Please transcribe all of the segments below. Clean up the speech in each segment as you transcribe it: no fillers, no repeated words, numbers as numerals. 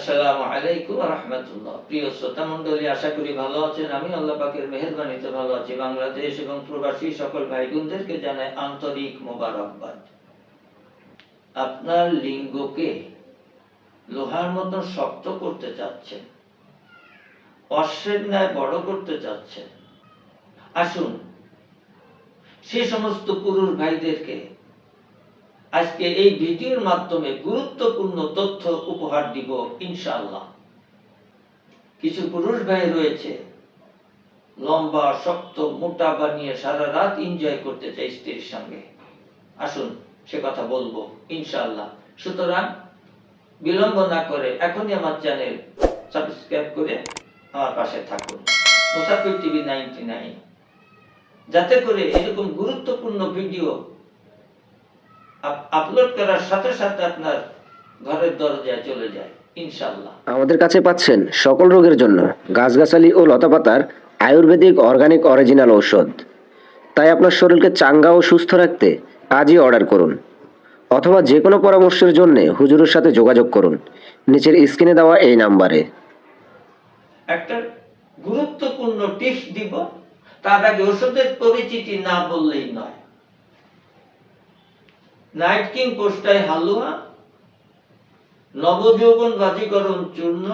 আসসালামু আলাইকুম ওয়া রাহমাতুল্লাহ। প্রিয় শ্রোতা মণ্ডলী, আশা করি ভালো আছেন। আমি আল্লাহ পাকের মেহেরবানিতে ভালো আছি। বাংলাদেশ এবং প্রবাসী সকল ভাই বোনদেরকে জানাই আন্তরিক মোবারকবাদ। আপনার লিঙ্গকে লোহার মতো শক্ত করতে চাচ্ছেন, অশ্বের ন্যায় বড় করতে চাচ্ছেন। আসুন সে সমস্ত পুরুষ ভাইদেরকে আজকে এই ভিডিওর মাধ্যমে গুরুত্বপূর্ণ তথ্য উপহার দিব ইনশাআল্লাহ। কিছু পুরুষ ভাই রয়েছে লম্বা শক্ত মোটা বানিয়ে সারা রাত এনজয় করতে চায় স্ত্রীর সঙ্গে। আসুন সে কথা বলবো ইনশাআল্লাহ। সুতরাং বিলম্ব না করে এখনই আমার চ্যানেল সাবস্ক্রাইব করে আমার পাশে থাকুন, মুসাফির টিভি 99, যাতে করে এরকম গুরুত্বপূর্ণ ভিডিও আপলোড করার সাথে সাথে আপনার ঘরের দরজায় চলে যায় ইনশাআল্লাহ। আমাদের কাছে পাচ্ছেন সকল রোগের জন্য গাছগাছালি ও লতাপাতার আয়ুর্বেদিক অর্গানিক অরিজিনাল ঔষধ। তাই আপনার শরীরকে চাঙ্গা ও সুস্থ রাখতে আজই অর্ডার করুন, অথবা যে কোনো পরামর্শের জন্য হুজুরের সাথে যোগাযোগ করুন নিচের স্ক্রিনে দেওয়া এই নাম্বারে। একটা গুরুত্বপূর্ণ টিপস দিব, তার আগে ওষুধের পরিচিতি না বললেই নয়। নাইট কিং পোস্টায় হালুয়া, নবযৌবন বাজিকরণ চূর্ণ,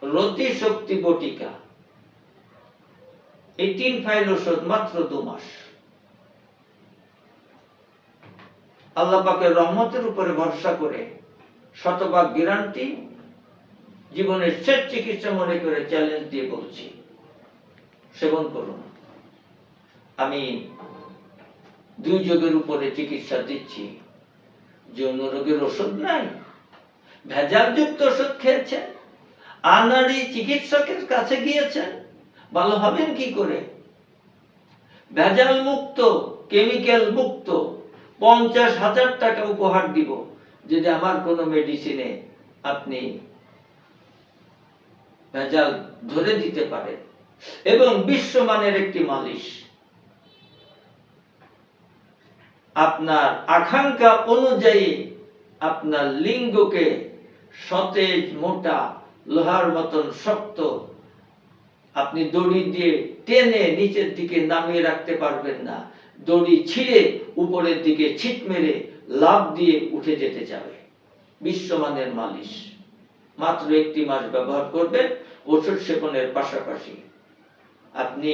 রতি শক্তি বটিকা, এই 3 ফাইল ওষুধ মাত্র 2 মাস। আল্লাহ পাকের রহমতের উপরে ভরসা করে শতভাগ গ্যারান্টি, জীবনের শেষ চিকিৎসা মনে করে চ্যালেঞ্জ দিয়ে বলছি, সেবন করুন। আমি দুর্যোগের উপরে চিকিৎসা দিচ্ছি। যৌন রোগের ওষুধ নাই, ভেজালযুক্ত ওষুধ খেয়েছেন, আনাড়ি চিকিৎসকের কাছে গিয়েছেন, ভালো হবেন কি করে? ভেজাল মুক্ত, কেমিক্যাল মুক্ত 50,000 টাকা উপহার দিব যদি আমার কোনো মেডিসিনে আপনি ভেজাল ধরে দিতে পারেন। এবং বিশ্বমানের একটি মালিশ, আপনার আকাঙ্ক্ষা অনুযায়ী আপনার লিঙ্গকে সতেজ মোটা লোহার মতন শক্ত, আপনি দড়ি দিয়ে টেনে নিচের দিকে নামিয়ে রাখতে পারবেন না, দড়ি ছিঁড়ে উপরের দিকে ছিট মেরে লাফ দিয়ে উঠে যেতে যাবে। বিশ্বমানের মালিশ, মাত্র 1 মাস ব্যবহার করবেন। ওষুধ সেবনের পাশাপাশি আপনি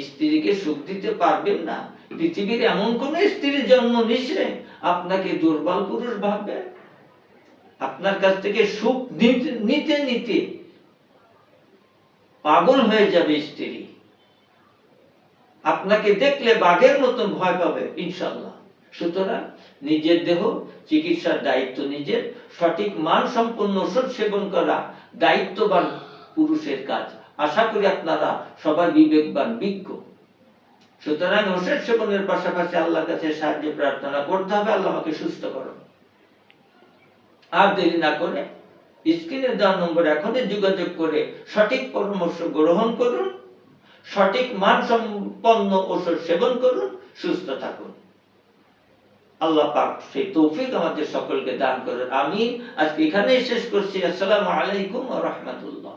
স্ত্রীকে সুখ দিতে পারবেন না। পৃথিবীর এমন কোন স্ত্রীর জন্ম নিছে আপনাকে দুর্বল পুরুষ ভাববে? আপনার কাছ থেকে সুখ নিতে নিতে পাগল হয়ে যাবে স্ত্রী, আপনাকে দেখলে বাঘের মতন ভয় পাবে ইনশাআল্লাহ। সুতরাং নিজের দেহ চিকিৎসার দায়িত্ব নিজের। সঠিক মান সম্পন্ন ওষুধ সেবন করা দায়িত্ববান পুরুষের কাজ। আশা করি আপনারা সবাই বিবেকবান, বিজ্ঞ। সুতরাং ওষুধ সেবনের পাশাপাশি আল্লাহর কাছে সাহায্য প্রার্থনা করতে হবে, আল্লাহ আমাকে সুস্থ করুন। আর দেরি না করে স্ক্রিনে দেওয়া নম্বরে এখনই যোগাযোগ করে সঠিক পরামর্শ গ্রহণ করুন, সঠিক মান সম্পন্ন ওষুধ সেবন করুন, সুস্থ থাকুন। আল্লাহ পাক সেই তৌফিক আমাদের সকলকে দান করেন। আমিন। আজকে এখানেই শেষ করছি। আসসালামু আলাইকুম ওয়া রাহমাতুল্লাহ।